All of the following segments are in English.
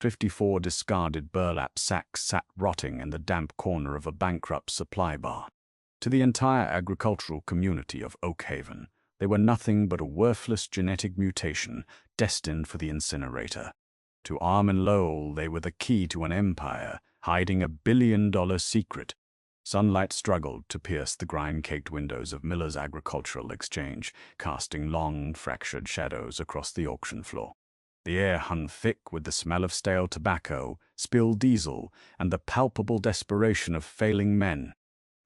54 discarded burlap sacks sat rotting in the damp corner of a bankrupt supply bar. To the entire agricultural community of Oakhaven, they were nothing but a worthless genetic mutation destined for the incinerator. To Armin Lowell, they were the key to an empire, hiding $1 billion secret. Sunlight struggled to pierce the grime-caked windows of Miller's Agricultural Exchange, casting long, fractured shadows across the auction floor. The air hung thick with the smell of stale tobacco, spilled diesel, and the palpable desperation of failing men.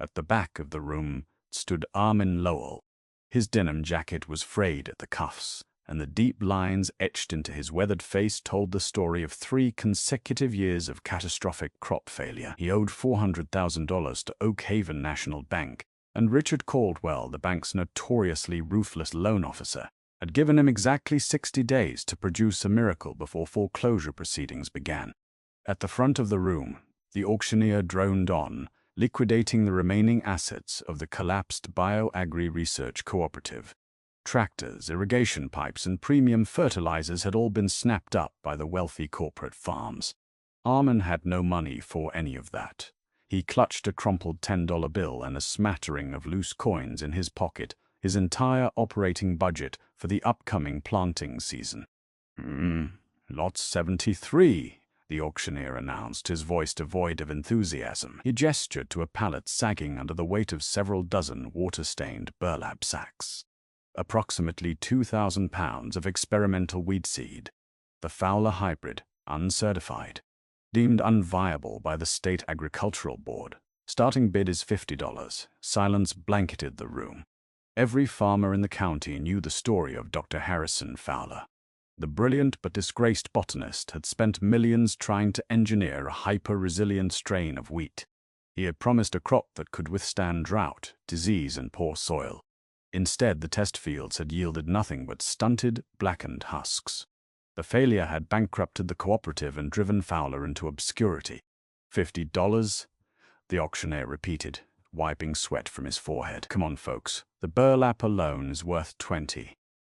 At the back of the room stood Armin Lowell. His denim jacket was frayed at the cuffs, and the deep lines etched into his weathered face told the story of 3 consecutive years of catastrophic crop failure. He owed $400,000 to Oakhaven National Bank, and Richard Caldwell, the bank's notoriously ruthless loan officer, had given him exactly 60 days to produce a miracle before foreclosure proceedings began. At the front of the room, the auctioneer droned on, liquidating the remaining assets of the collapsed Bio-Agri Research Cooperative. Tractors, irrigation pipes, and premium fertilizers had all been snapped up by the wealthy corporate farms. Armin had no money for any of that. He clutched a crumpled $10 bill and a smattering of loose coins in his pocket, his entire operating budget for the upcoming planting season. Lot 73, the auctioneer announced, his voice devoid of enthusiasm. He gestured to a pallet sagging under the weight of several dozen water-stained burlap sacks. Approximately 2,000 pounds of experimental wheat seed, the Fowler hybrid, uncertified, deemed unviable by the State Agricultural Board. Starting bid is $50. Silence blanketed the room. Every farmer in the county knew the story of Dr. Harrison Fowler. The brilliant but disgraced botanist had spent millions trying to engineer a hyper-resilient strain of wheat. He had promised a crop that could withstand drought, disease, and poor soil. Instead, the test fields had yielded nothing but stunted, blackened husks. The failure had bankrupted the cooperative and driven Fowler into obscurity. $50? The auctioneer repeated, wiping sweat from his forehead. Come on, folks. The burlap alone is worth 20.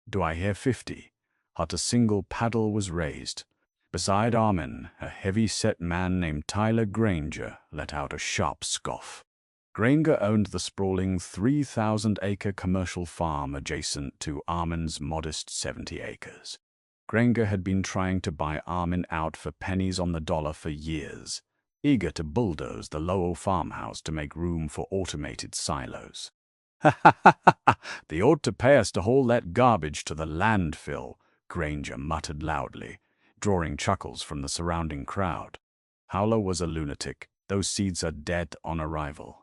Do I hear 50? Not a single paddle was raised. Beside Armin, a heavy-set man named Tyler Granger let out a sharp scoff. Granger owned the sprawling 3,000-acre commercial farm adjacent to Armin's modest 70 acres. Granger had been trying to buy Armin out for pennies on the dollar for years, eager to bulldoze the Lowell farmhouse to make room for automated silos. "Ha ha ha ha! They ought to pay us to haul that garbage to the landfill," Granger muttered loudly, drawing chuckles from the surrounding crowd. Fowler was a lunatic. Those seeds are dead on arrival.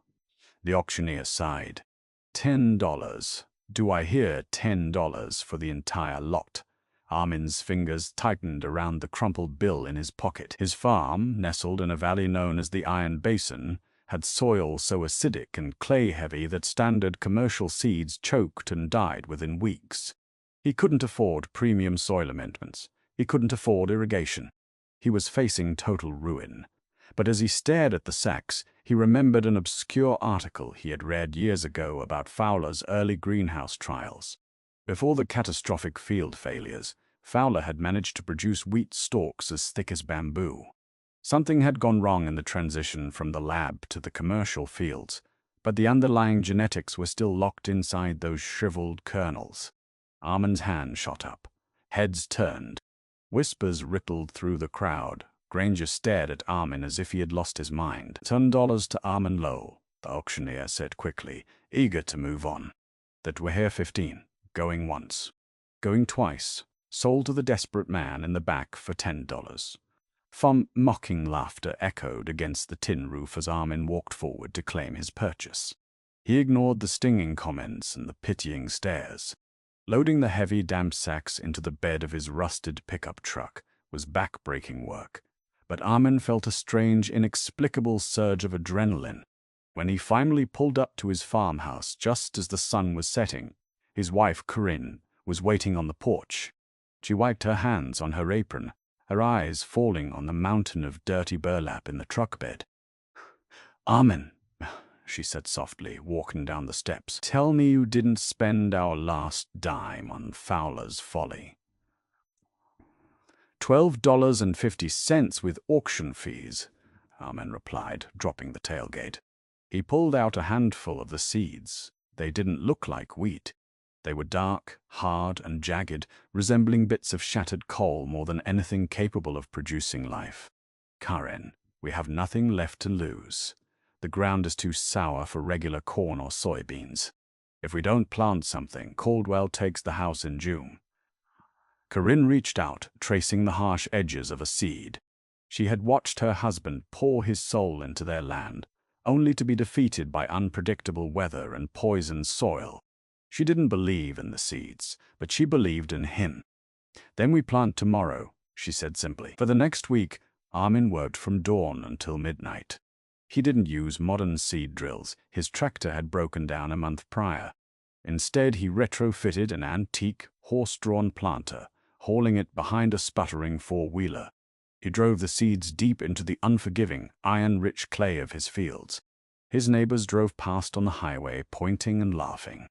The auctioneer sighed. $10. Do I hear $10 for the entire lot? Armin's fingers tightened around the crumpled bill in his pocket. His farm, nestled in a valley known as the Iron Basin, had soil so acidic and clay-heavy that standard commercial seeds choked and died within weeks. He couldn't afford premium soil amendments. He couldn't afford irrigation. He was facing total ruin. But as he stared at the sacks, he remembered an obscure article he had read years ago about Fowler's early greenhouse trials. Before the catastrophic field failures, Fowler had managed to produce wheat stalks as thick as bamboo. Something had gone wrong in the transition from the lab to the commercial fields, but the underlying genetics were still locked inside those shriveled kernels. Armin's hand shot up. Heads turned. Whispers rippled through the crowd. Granger stared at Armin as if he had lost his mind. $10 to Armin Lowell, the auctioneer said quickly, eager to move on. That we're here 15. Going once. Going twice. Sold to the desperate man in the back for $10. Mocking laughter echoed against the tin roof as Armin walked forward to claim his purchase. He ignored the stinging comments and the pitying stares. Loading the heavy, damp sacks into the bed of his rusted pickup truck was back-breaking work. But Armin felt a strange, inexplicable surge of adrenaline. When he finally pulled up to his farmhouse just as the sun was setting, his wife, Corinne, was waiting on the porch. She wiped her hands on her apron, her eyes falling on the mountain of dirty burlap in the truck bed. "Armin," she said softly, walking down the steps, "tell me you didn't spend our last dime on Fowler's folly." $12.50 with auction fees, Armin replied, dropping the tailgate. He pulled out a handful of the seeds. They didn't look like wheat. They were dark, hard, and jagged, resembling bits of shattered coal more than anything capable of producing life. Karen, we have nothing left to lose. The ground is too sour for regular corn or soybeans. If we don't plant something, Caldwell takes the house in June. Corinne reached out, tracing the harsh edges of a seed. She had watched her husband pour his soul into their land, only to be defeated by unpredictable weather and poisoned soil. She didn't believe in the seeds, but she believed in him. Then we plant tomorrow, she said simply. For the next week, Armin worked from dawn until midnight. He didn't use modern seed drills. His tractor had broken down a month prior. Instead, he retrofitted an antique, horse-drawn planter, hauling it behind a sputtering four-wheeler. He drove the seeds deep into the unforgiving, iron-rich clay of his fields. His neighbors drove past on the highway, pointing and laughing.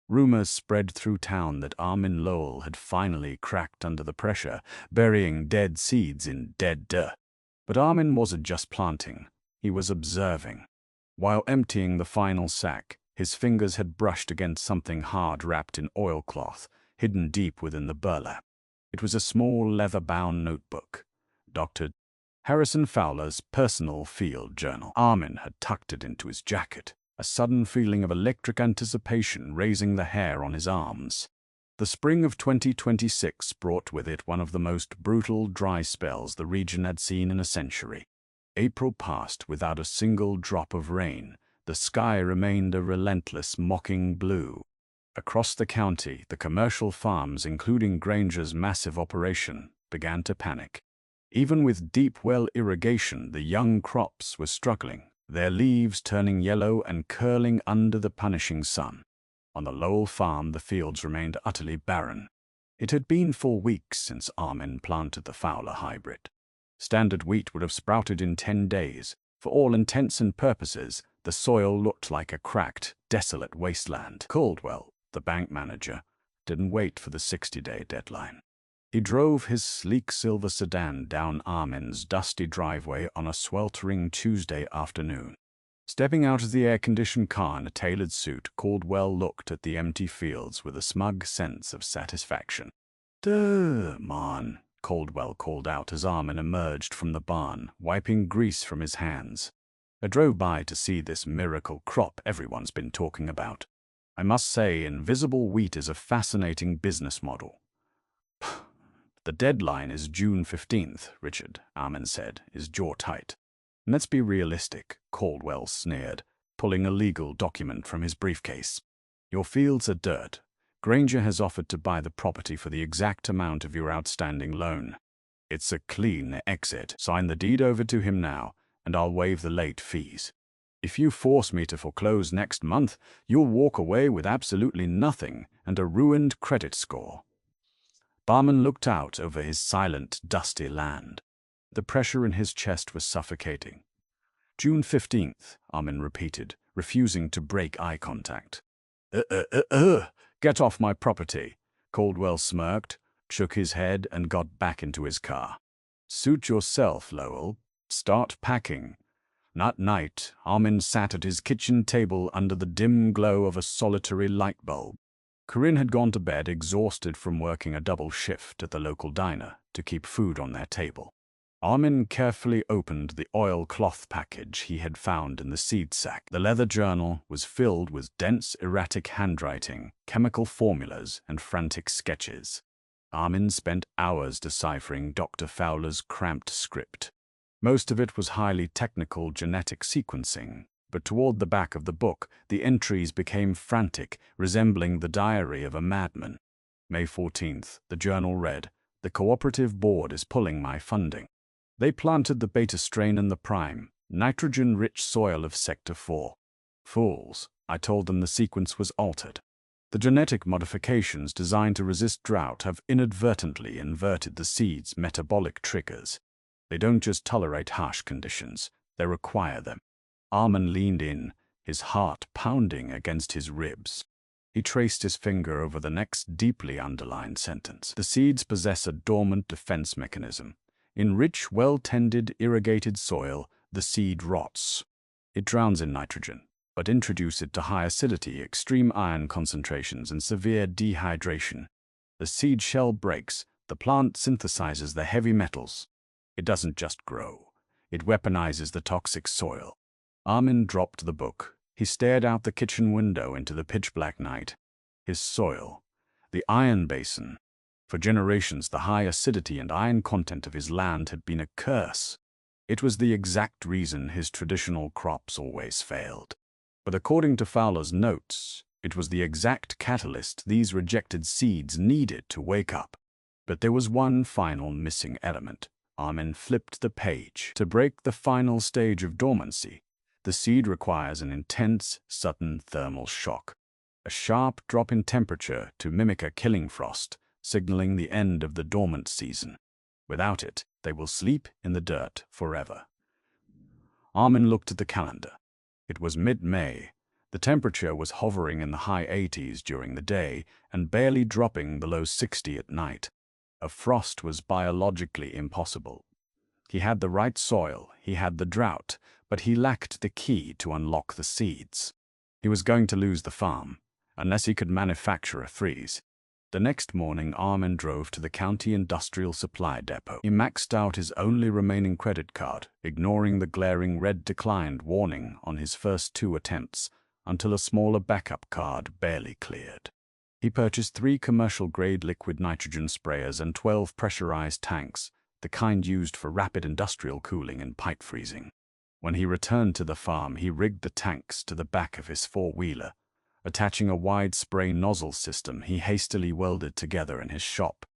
Rumors spread through town that Armin Lowell had finally cracked under the pressure, burying dead seeds in dead dirt. But Armin wasn't just planting. He was observing. While emptying the final sack, his fingers had brushed against something hard wrapped in oilcloth, hidden deep within the burlap. It was a small leather-bound notebook. Dr. Harrison Fowler's personal field journal. Armin had tucked it into his jacket, a sudden feeling of electric anticipation raising the hair on his arms. The spring of 2026 brought with it one of the most brutal dry spells the region had seen in a century. April passed without a single drop of rain. The sky remained a relentless, mocking blue. Across the county, the commercial farms, including Granger's massive operation, began to panic. Even with deep well irrigation, the young crops were struggling, their leaves turning yellow and curling under the punishing sun. On the Lowell farm, the fields remained utterly barren. It had been 4 weeks since Armin planted the Fowler hybrid. Standard wheat would have sprouted in 10 days. For all intents and purposes, the soil looked like a cracked, desolate wasteland. Caldwell, the bank manager, didn't wait for the 60-day deadline. He drove his sleek silver sedan down Armin's dusty driveway on a sweltering Tuesday afternoon. Stepping out of the air-conditioned car in a tailored suit, Caldwell looked at the empty fields with a smug sense of satisfaction. "Duh, man," Caldwell called out as Armin emerged from the barn, wiping grease from his hands. "I drove by to see this miracle crop everyone's been talking about. I must say, invisible wheat is a fascinating business model." "The deadline is June 15th, Richard," Armin said, his jaw tight. "Let's be realistic," Caldwell sneered, pulling a legal document from his briefcase. "Your fields are dirt. Granger has offered to buy the property for the exact amount of your outstanding loan. It's a clean exit. Sign the deed over to him now, and I'll waive the late fees. If you force me to foreclose next month, you'll walk away with absolutely nothing and a ruined credit score." Barman looked out over his silent, dusty land. The pressure in his chest was suffocating. "June 15th, Armin repeated, refusing to break eye contact. Get off my property." Caldwell smirked, shook his head, and got back into his car. "Suit yourself, Lowell. Start packing." That night, Armin sat at his kitchen table under the dim glow of a solitary light bulb. Corinne had gone to bed exhausted from working a double shift at the local diner to keep food on their table. Armin carefully opened the oilcloth package he had found in the seed sack. The leather journal was filled with dense, erratic handwriting, chemical formulas, and frantic sketches. Armin spent hours deciphering Dr. Fowler's cramped script. Most of it was highly technical genetic sequencing, but toward the back of the book, the entries became frantic, resembling the diary of a madman. May 14th, the journal read, "The cooperative board is pulling my funding. They planted the beta strain in the prime, nitrogen-rich soil of Sector 4. Fools, I told them the sequence was altered. The genetic modifications designed to resist drought have inadvertently inverted the seed's metabolic triggers. They don't just tolerate harsh conditions, they require them." Armin leaned in, his heart pounding against his ribs. He traced his finger over the next deeply underlined sentence. The seeds possess a dormant defense mechanism. In rich, well-tended, irrigated soil, the seed rots. It drowns in nitrogen, but introduce it to high acidity, extreme iron concentrations, and severe dehydration. The seed shell breaks, the plant synthesizes the heavy metals. It doesn't just grow. It weaponizes the toxic soil. Armin dropped the book. He stared out the kitchen window into the pitch-black night. His soil, the iron basin. For generations, the high acidity and iron content of his land had been a curse. It was the exact reason his traditional crops always failed. But according to Fowler's notes, it was the exact catalyst these rejected seeds needed to wake up. But there was one final missing element. Armin flipped the page. To break the final stage of dormancy, the seed requires an intense, sudden thermal shock. A sharp drop in temperature to mimic a killing frost, signaling the end of the dormant season. Without it, they will sleep in the dirt forever. Armin looked at the calendar. It was mid-May. The temperature was hovering in the high 80s during the day and barely dropping below 60 at night. A frost was biologically impossible. He had the right soil, he had the drought, but he lacked the key to unlock the seeds. He was going to lose the farm, unless he could manufacture a freeze. The next morning, Armin drove to the county industrial supply depot. He maxed out his only remaining credit card, ignoring the glaring red declined warning on his first 2 attempts, until a smaller backup card barely cleared. He purchased 3 commercial-grade liquid nitrogen sprayers and 12 pressurized tanks, the kind used for rapid industrial cooling and pipe freezing. When he returned to the farm, he rigged the tanks to the back of his 4-wheeler. Attaching a wide spray nozzle system, he hastily welded together in his shop.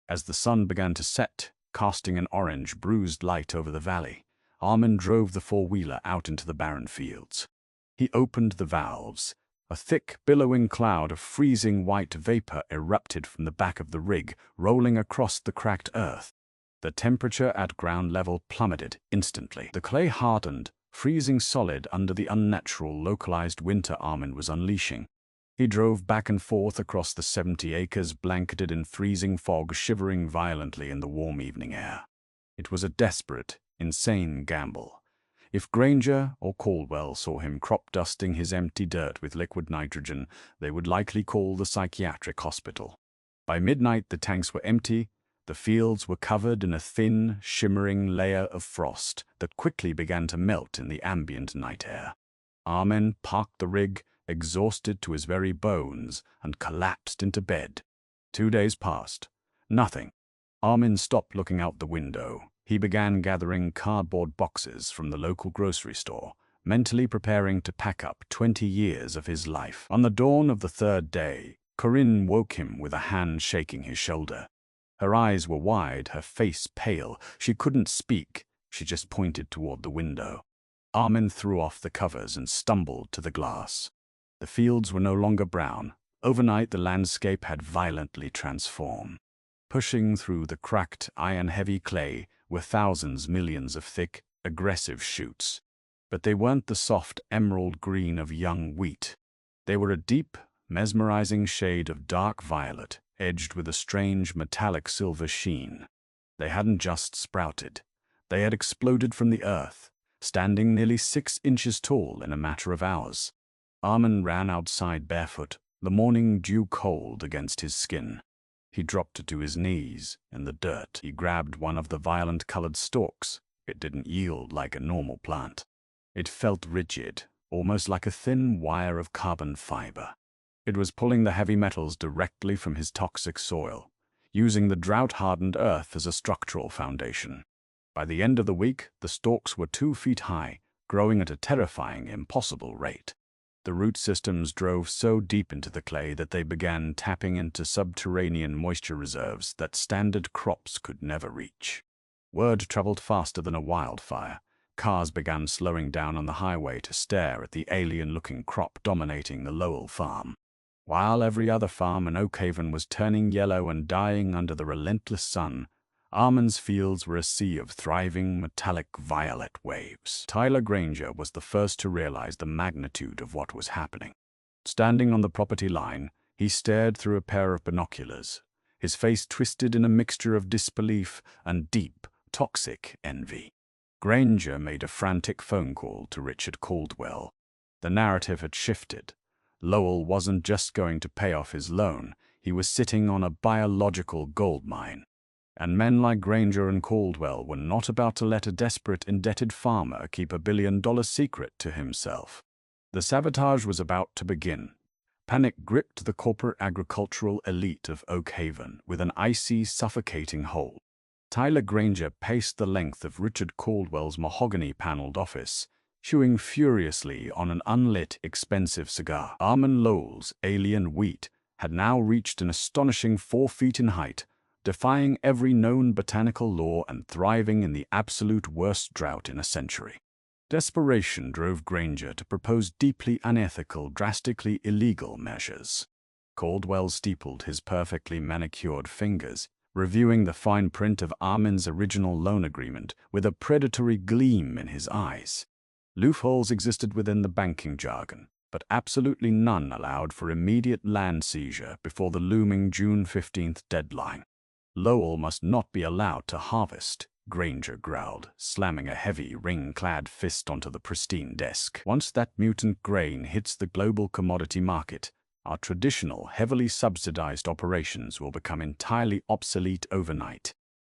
As the sun began to set, casting an orange, bruised light over the valley, Armin drove the 4-wheeler out into the barren fields. He opened the valves. A thick, billowing cloud of freezing white vapor erupted from the back of the rig, rolling across the cracked earth. The temperature at ground level plummeted instantly. The clay hardened, freezing solid under the unnatural, localized winter Armin was unleashing. He drove back and forth across the 70 acres blanketed in freezing fog, shivering violently in the warm evening air. It was a desperate, insane gamble. If Granger or Caldwell saw him crop-dusting his empty dirt with liquid nitrogen, they would likely call the psychiatric hospital. By midnight, the tanks were empty. The fields were covered in a thin, shimmering layer of frost that quickly began to melt in the ambient night air. Armin parked the rig, exhausted to his very bones, and collapsed into bed. 2 days passed. Nothing. Armin stopped looking out the window. He began gathering cardboard boxes from the local grocery store, mentally preparing to pack up 20 years of his life. On the dawn of the 3rd day, Corinne woke him with a hand shaking his shoulder. Her eyes were wide, her face pale. She couldn't speak. She just pointed toward the window. Armin threw off the covers and stumbled to the glass. The fields were no longer brown. Overnight, the landscape had violently transformed. Pushing through the cracked, iron-heavy clay were thousands, millions of thick, aggressive shoots. But they weren't the soft emerald green of young wheat. They were a deep, mesmerizing shade of dark violet, edged with a strange metallic silver sheen. They hadn't just sprouted. They had exploded from the earth, standing nearly 6 inches tall in a matter of hours. Armin ran outside barefoot, the morning dew cold against his skin. He dropped to his knees in the dirt. He grabbed one of the violent-colored stalks. It didn't yield like a normal plant. It felt rigid, almost like a thin wire of carbon fiber. It was pulling the heavy metals directly from his toxic soil, using the drought-hardened earth as a structural foundation. By the end of the week, the stalks were 2 feet high, growing at a terrifying, impossible rate. The root systems drove so deep into the clay that they began tapping into subterranean moisture reserves that standard crops could never reach. Word traveled faster than a wildfire. Cars began slowing down on the highway to stare at the alien-looking crop dominating the Lowell farm. While every other farm in Oakhaven was turning yellow and dying under the relentless sun, Armin's fields were a sea of thriving, metallic violet waves. Tyler Granger was the first to realize the magnitude of what was happening. Standing on the property line, he stared through a pair of binoculars, his face twisted in a mixture of disbelief and deep, toxic envy. Granger made a frantic phone call to Richard Caldwell. The narrative had shifted. Lowell wasn't just going to pay off his loan, he was sitting on a biological goldmine. And men like Granger and Caldwell were not about to let a desperate, indebted farmer keep $1 billion secret to himself. The sabotage was about to begin. Panic gripped the corporate agricultural elite of Oak Haven with an icy, suffocating hold. Tyler Granger paced the length of Richard Caldwell's mahogany-paneled office, chewing furiously on an unlit, expensive cigar. Armand Lowell's alien wheat had now reached an astonishing 4 feet in height, defying every known botanical law and thriving in the absolute worst drought in a century. Desperation drove Granger to propose deeply unethical, drastically illegal measures. Caldwell steepled his perfectly manicured fingers, reviewing the fine print of Armand's original loan agreement with a predatory gleam in his eyes. Loopholes existed within the banking jargon, but absolutely none allowed for immediate land seizure before the looming June 15th deadline. Lowell must not be allowed to harvest, Granger growled, slamming a heavy, ring-clad fist onto the pristine desk. Once that mutant grain hits the global commodity market, our traditional, heavily subsidized operations will become entirely obsolete overnight.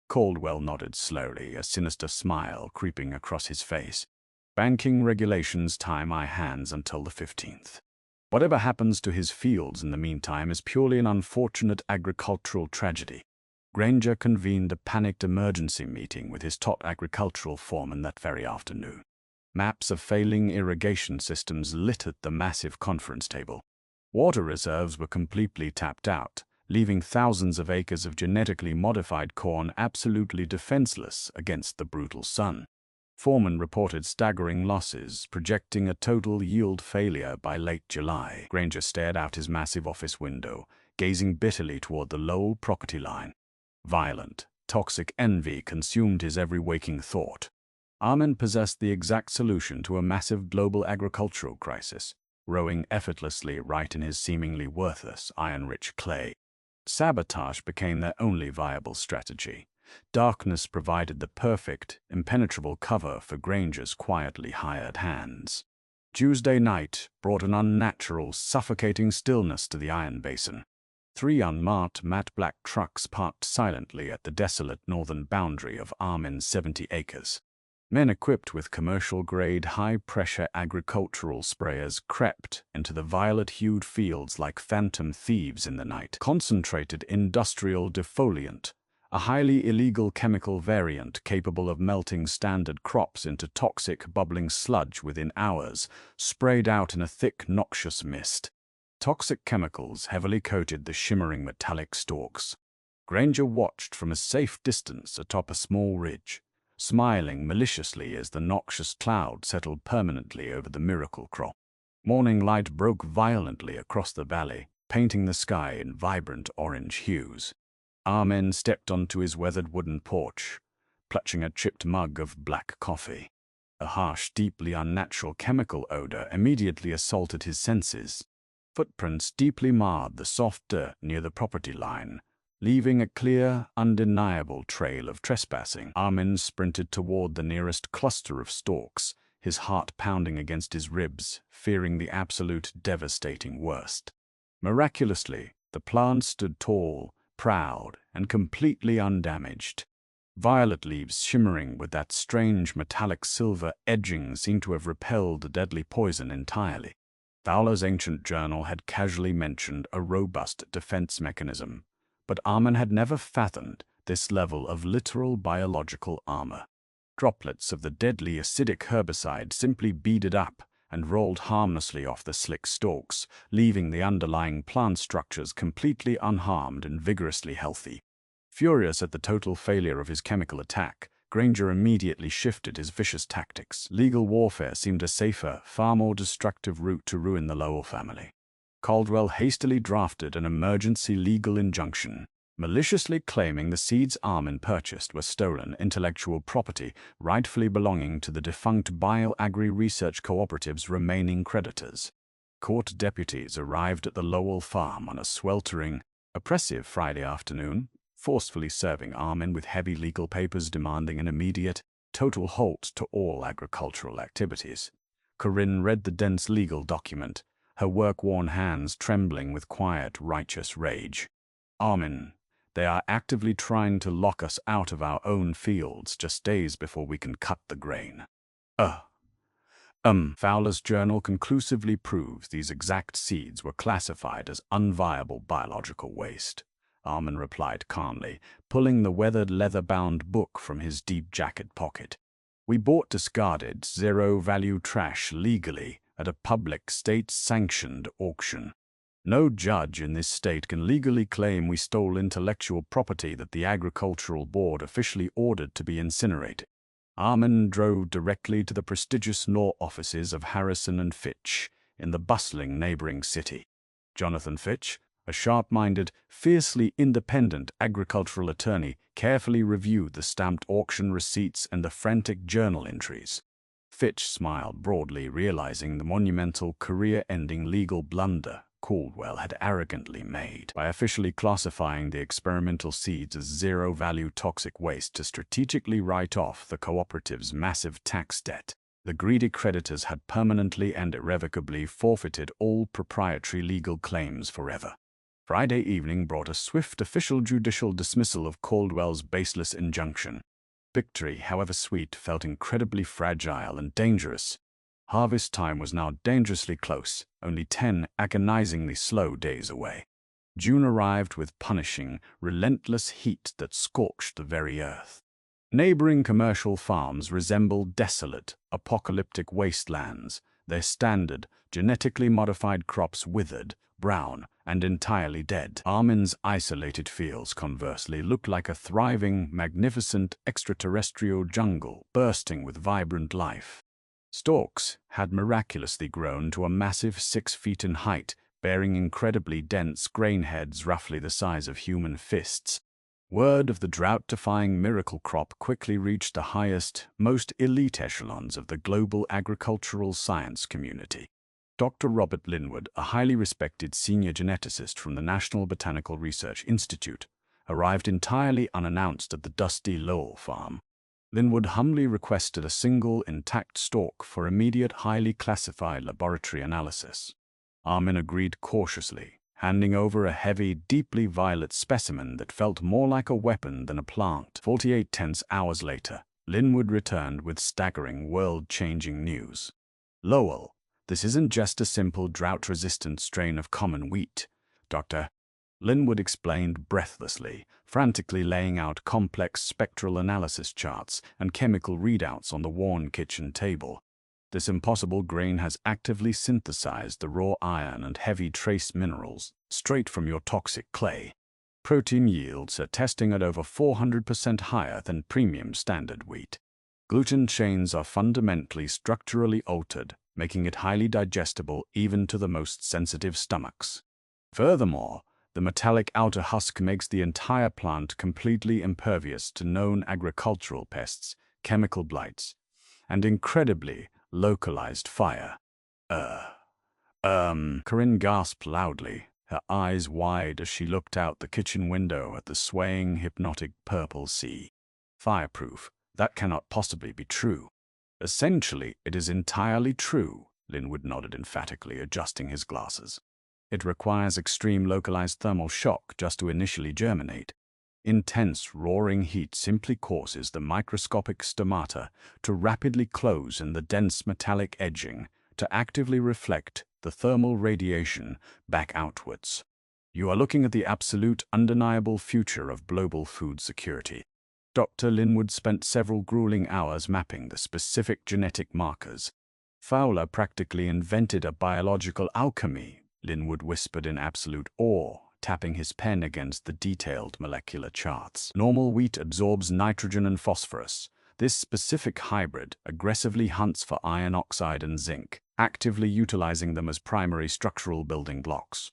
Caldwell nodded slowly, a sinister smile creeping across his face. Banking regulations tie my hands until the 15th. Whatever happens to his fields in the meantime is purely an unfortunate agricultural tragedy. Granger convened a panicked emergency meeting with his top agricultural foreman that very afternoon. Maps of failing irrigation systems littered the massive conference table. Water reserves were completely tapped out, leaving thousands of acres of genetically modified corn absolutely defenseless against the brutal sun. Foreman reported staggering losses, projecting a total yield failure by late July. Granger stared out his massive office window, gazing bitterly toward the Lowell property line. Violent, toxic envy consumed his every waking thought. Armand possessed the exact solution to a massive global agricultural crisis, rowing effortlessly right in his seemingly worthless, iron-rich clay. Sabotage became their only viable strategy. Darkness provided the perfect, impenetrable cover for Granger's quietly hired hands. Tuesday night brought an unnatural, suffocating stillness to the iron basin. 3 unmarked matte black trucks parked silently at the desolate northern boundary of Armand's 70 acres. Men equipped with commercial-grade, high-pressure agricultural sprayers crept into the violet-hued fields like phantom thieves in the night. Concentrated industrial defoliant, a highly illegal chemical variant capable of melting standard crops into toxic, bubbling sludge within hours, sprayed out in a thick, noxious mist. Toxic chemicals heavily coated the shimmering metallic stalks. Granger watched from a safe distance atop a small ridge, smiling maliciously as the noxious cloud settled permanently over the miracle crop. Morning light broke violently across the valley, painting the sky in vibrant orange hues. Armand stepped onto his weathered wooden porch, clutching a chipped mug of black coffee. A harsh, deeply unnatural chemical odor immediately assaulted his senses. Footprints deeply marred the soft dirt near the property line, leaving a clear, undeniable trail of trespassing. Armand sprinted toward the nearest cluster of stalks, his heart pounding against his ribs, fearing the absolute devastating worst. Miraculously, the plant stood tall, proud, and completely undamaged. Violet leaves shimmering with that strange metallic silver edging seemed to have repelled the deadly poison entirely. Fowler's ancient journal had casually mentioned a robust defense mechanism, but Armand had never fathomed this level of literal biological armor. Droplets of the deadly acidic herbicide simply beaded up and rolled harmlessly off the slick stalks, leaving the underlying plant structures completely unharmed and vigorously healthy. Furious at the total failure of his chemical attack, Granger immediately shifted his vicious tactics. Legal warfare seemed a safer, far more destructive route to ruin the Lowell family. Caldwell hastily drafted an emergency legal injunction, maliciously claiming the seeds Armand purchased were stolen intellectual property rightfully belonging to the defunct Bio-Agri Research Cooperative's remaining creditors. Court deputies arrived at the Lowell farm on a sweltering, oppressive Friday afternoon, forcefully serving Armin with heavy legal papers demanding an immediate, total halt to all agricultural activities. Corinne read the dense legal document, her work-worn hands trembling with quiet, righteous rage. Armin, they are actively trying to lock us out of our own fields just days before we can cut the grain. Fowler's journal conclusively proves these exact seeds were classified as unviable biological waste. Armin replied calmly, pulling the weathered leather-bound book from his deep jacket pocket. We bought discarded, zero-value trash legally at a public, state-sanctioned auction. No judge in this state can legally claim we stole intellectual property that the Agricultural Board officially ordered to be incinerated. Armin drove directly to the prestigious law offices of Harrison and Fitch in the bustling neighboring city. Jonathan Fitch, a sharp-minded, fiercely independent agricultural attorney, carefully reviewed the stamped auction receipts and the frantic journal entries. Fitch smiled broadly, realizing the monumental, career-ending legal blunder Caldwell had arrogantly made by officially classifying the experimental seeds as zero-value toxic waste to strategically write off the cooperative's massive tax debt. The greedy creditors had permanently and irrevocably forfeited all proprietary legal claims forever. Friday evening brought a swift official judicial dismissal of Caldwell's baseless injunction. Victory, however sweet, felt incredibly fragile and dangerous. Harvest time was now dangerously close, only 10 agonizingly slow days away. June arrived with punishing, relentless heat that scorched the very earth. Neighboring commercial farms resembled desolate, apocalyptic wastelands, their standard, genetically modified crops withered, brown, and entirely dead. Armin's isolated fields, conversely, looked like a thriving, magnificent extraterrestrial jungle bursting with vibrant life. Stalks had miraculously grown to a massive 6 feet in height, bearing incredibly dense grain heads roughly the size of human fists. Word of the drought-defying miracle crop quickly reached the highest, most elite echelons of the global agricultural science community. Dr. Robert Linwood, a highly respected senior geneticist from the National Botanical Research Institute, arrived entirely unannounced at the dusty Lowell farm. Linwood humbly requested a single intact stalk for immediate highly classified laboratory analysis. Armin agreed cautiously, handing over a heavy, deeply violet specimen that felt more like a weapon than a plant. 48 tense hours later, Linwood returned with staggering, world-changing news. Lowell, this isn't just a simple drought-resistant strain of common wheat, Dr. Linwood explained breathlessly, frantically laying out complex spectral analysis charts and chemical readouts on the worn kitchen table. This impossible grain has actively synthesized the raw iron and heavy trace minerals straight from your toxic clay. Protein yields are testing at over 400% higher than premium standard wheat. Gluten chains are fundamentally structurally altered, making it highly digestible even to the most sensitive stomachs. Furthermore, the metallic outer husk makes the entire plant completely impervious to known agricultural pests, chemical blights, and incredibly localized fire. Corinne gasped loudly, her eyes wide as she looked out the kitchen window at the swaying, hypnotic purple sea. Fireproof. That cannot possibly be true. Essentially, it is entirely true, Linwood nodded emphatically, adjusting his glasses. It requires extreme localized thermal shock just to initially germinate. Intense, roaring heat simply causes the microscopic stomata to rapidly close and the dense metallic edging to actively reflect the thermal radiation back outwards. You are looking at the absolute, undeniable future of global food security. Dr. Linwood spent several grueling hours mapping the specific genetic markers. Fowler practically invented a biological alchemy, Linwood whispered in absolute awe, tapping his pen against the detailed molecular charts. Normal wheat absorbs nitrogen and phosphorus. This specific hybrid aggressively hunts for iron oxide and zinc, actively utilizing them as primary structural building blocks.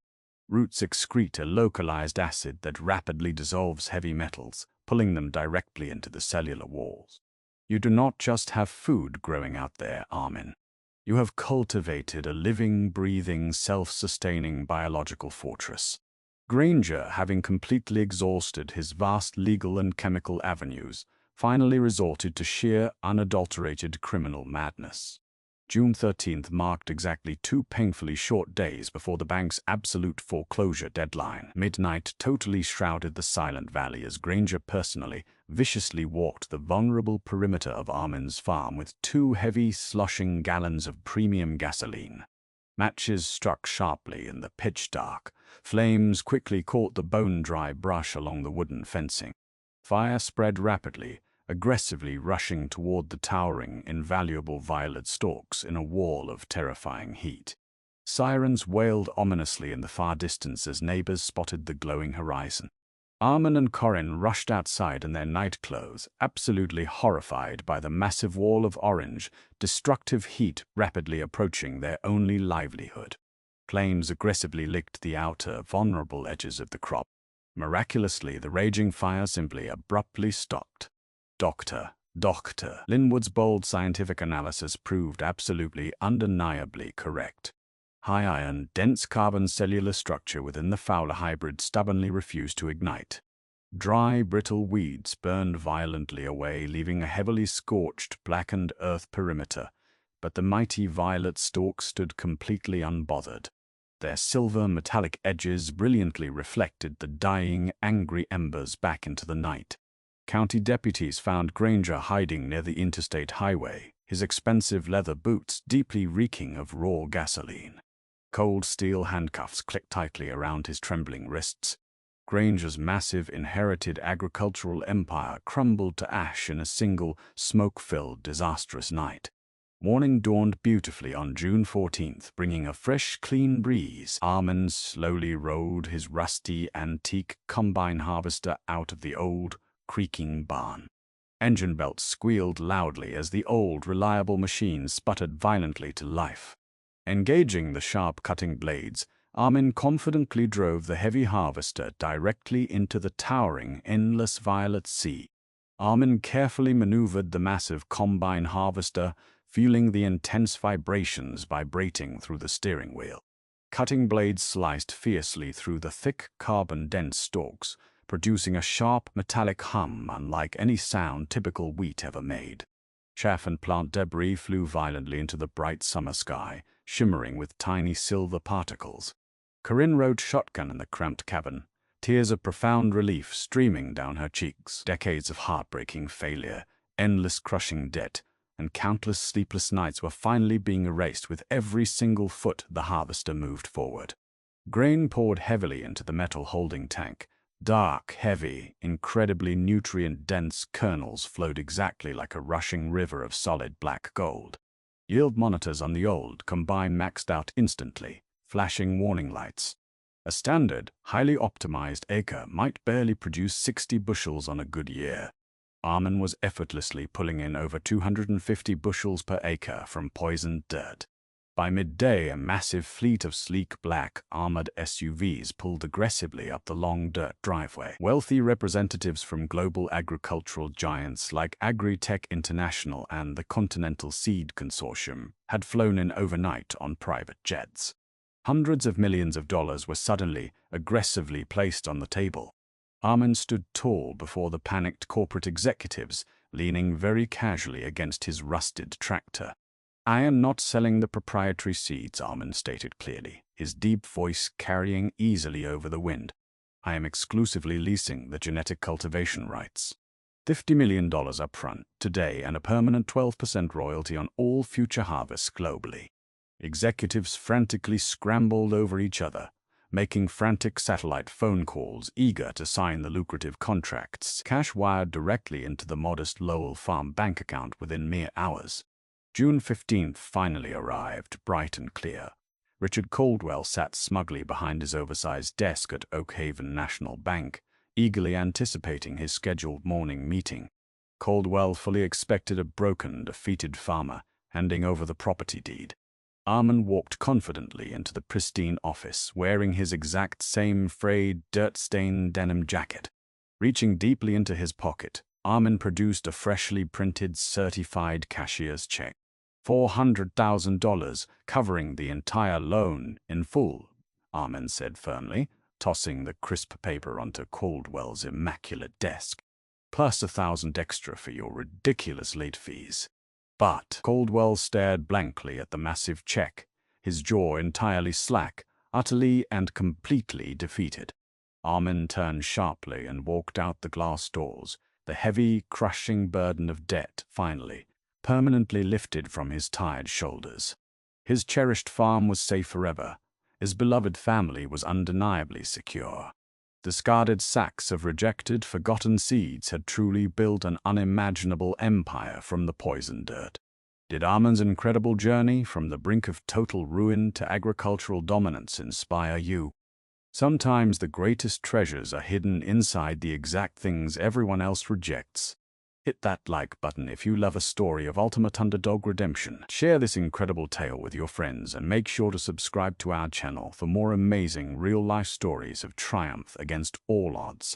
Roots excrete a localized acid that rapidly dissolves heavy metals, pulling them directly into the cellular walls. You do not just have food growing out there, Armin. You have cultivated a living, breathing, self-sustaining biological fortress. Granger, having completely exhausted his vast legal and chemical avenues, finally resorted to sheer, unadulterated criminal madness. June 13th marked exactly 2 painfully short days before the bank's absolute foreclosure deadline. Midnight totally shrouded the Silent Valley as Granger personally, viciously walked the vulnerable perimeter of Armin's farm with 2 heavy, sloshing gallons of premium gasoline. Matches struck sharply in the pitch dark. Flames quickly caught the bone-dry brush along the wooden fencing. Fire spread rapidly, aggressively rushing toward the towering, invaluable violet stalks in a wall of terrifying heat. Sirens wailed ominously in the far distance as neighbors spotted the glowing horizon. Armin and Corinne rushed outside in their night clothes, absolutely horrified by the massive wall of orange, destructive heat rapidly approaching their only livelihood. Flames aggressively licked the outer, vulnerable edges of the crop. Miraculously, the raging fire simply abruptly stopped. Dr. Linwood's bold scientific analysis proved absolutely, undeniably correct. High iron, dense carbon cellular structure within the Fowler hybrid stubbornly refused to ignite. Dry, brittle weeds burned violently away, leaving a heavily scorched, blackened earth perimeter, but the mighty violet stalks stood completely unbothered. Their silver metallic edges brilliantly reflected the dying, angry embers back into the night. County deputies found Granger hiding near the interstate highway, his expensive leather boots deeply reeking of raw gasoline. Cold steel handcuffs clicked tightly around his trembling wrists. Granger's massive inherited agricultural empire crumbled to ash in a single, smoke-filled, disastrous night. Morning dawned beautifully on June 14th, bringing a fresh, clean breeze. Armin slowly rode his rusty, antique combine harvester out of the old, creaking barn. Engine belts squealed loudly as the old, reliable machine sputtered violently to life. Engaging the sharp cutting blades, Armin confidently drove the heavy harvester directly into the towering, endless violet sea. Armin carefully maneuvered the massive combine harvester, feeling the intense vibrations vibrating through the steering wheel. Cutting blades sliced fiercely through the thick, carbon-dense stalks, producing a sharp, metallic hum unlike any sound typical wheat ever made. Chaff and plant debris flew violently into the bright summer sky, shimmering with tiny silver particles. Corinne rode shotgun in the cramped cabin, tears of profound relief streaming down her cheeks. Decades of heartbreaking failure, endless crushing debt, and countless sleepless nights were finally being erased with every single foot the harvester moved forward. Grain poured heavily into the metal holding tank. Dark, heavy, incredibly nutrient-dense kernels flowed exactly like a rushing river of solid black gold. Yield monitors on the old combine maxed out instantly, flashing warning lights. A standard, highly optimized acre might barely produce 60 bushels on a good year. Armin was effortlessly pulling in over 250 bushels per acre from poisoned dirt. By midday, a massive fleet of sleek black, armored SUVs pulled aggressively up the long dirt driveway. Wealthy representatives from global agricultural giants like Agri-Tech International and the Continental Seed Consortium had flown in overnight on private jets. Hundreds of millions of dollars were suddenly, aggressively placed on the table. Armin stood tall before the panicked corporate executives, leaning very casually against his rusted tractor. "I am not selling the proprietary seeds," Armin stated clearly, his deep voice carrying easily over the wind. "I am exclusively leasing the genetic cultivation rights. $50 million upfront today and a permanent 12% royalty on all future harvests globally." Executives frantically scrambled over each other, making frantic satellite phone calls, eager to sign the lucrative contracts. Cash wired directly into the modest Lowell Farm bank account within mere hours. June 15th finally arrived, bright and clear. Richard Caldwell sat smugly behind his oversized desk at Oak Haven National Bank, eagerly anticipating his scheduled morning meeting. Caldwell fully expected a broken, defeated farmer, handing over the property deed. Armin walked confidently into the pristine office, wearing his exact same frayed, dirt-stained denim jacket. Reaching deeply into his pocket, Armin produced a freshly printed, certified cashier's check. $400,000, covering the entire loan in full, Armin said firmly, tossing the crisp paper onto Caldwell's immaculate desk. Plus 1,000 extra for your ridiculous late fees. But Caldwell stared blankly at the massive check, his jaw entirely slack, utterly and completely defeated. Armin turned sharply and walked out the glass doors, the heavy, crushing burden of debt, finally, permanently lifted from his tired shoulders. His cherished farm was safe forever. His beloved family was undeniably secure. Discarded sacks of rejected, forgotten seeds had truly built an unimaginable empire from the poison dirt. Did Armin's incredible journey from the brink of total ruin to agricultural dominance inspire you? Sometimes the greatest treasures are hidden inside the exact things everyone else rejects. Hit that like button if you love a story of ultimate underdog redemption. Share this incredible tale with your friends and make sure to subscribe to our channel for more amazing real-life stories of triumph against all odds.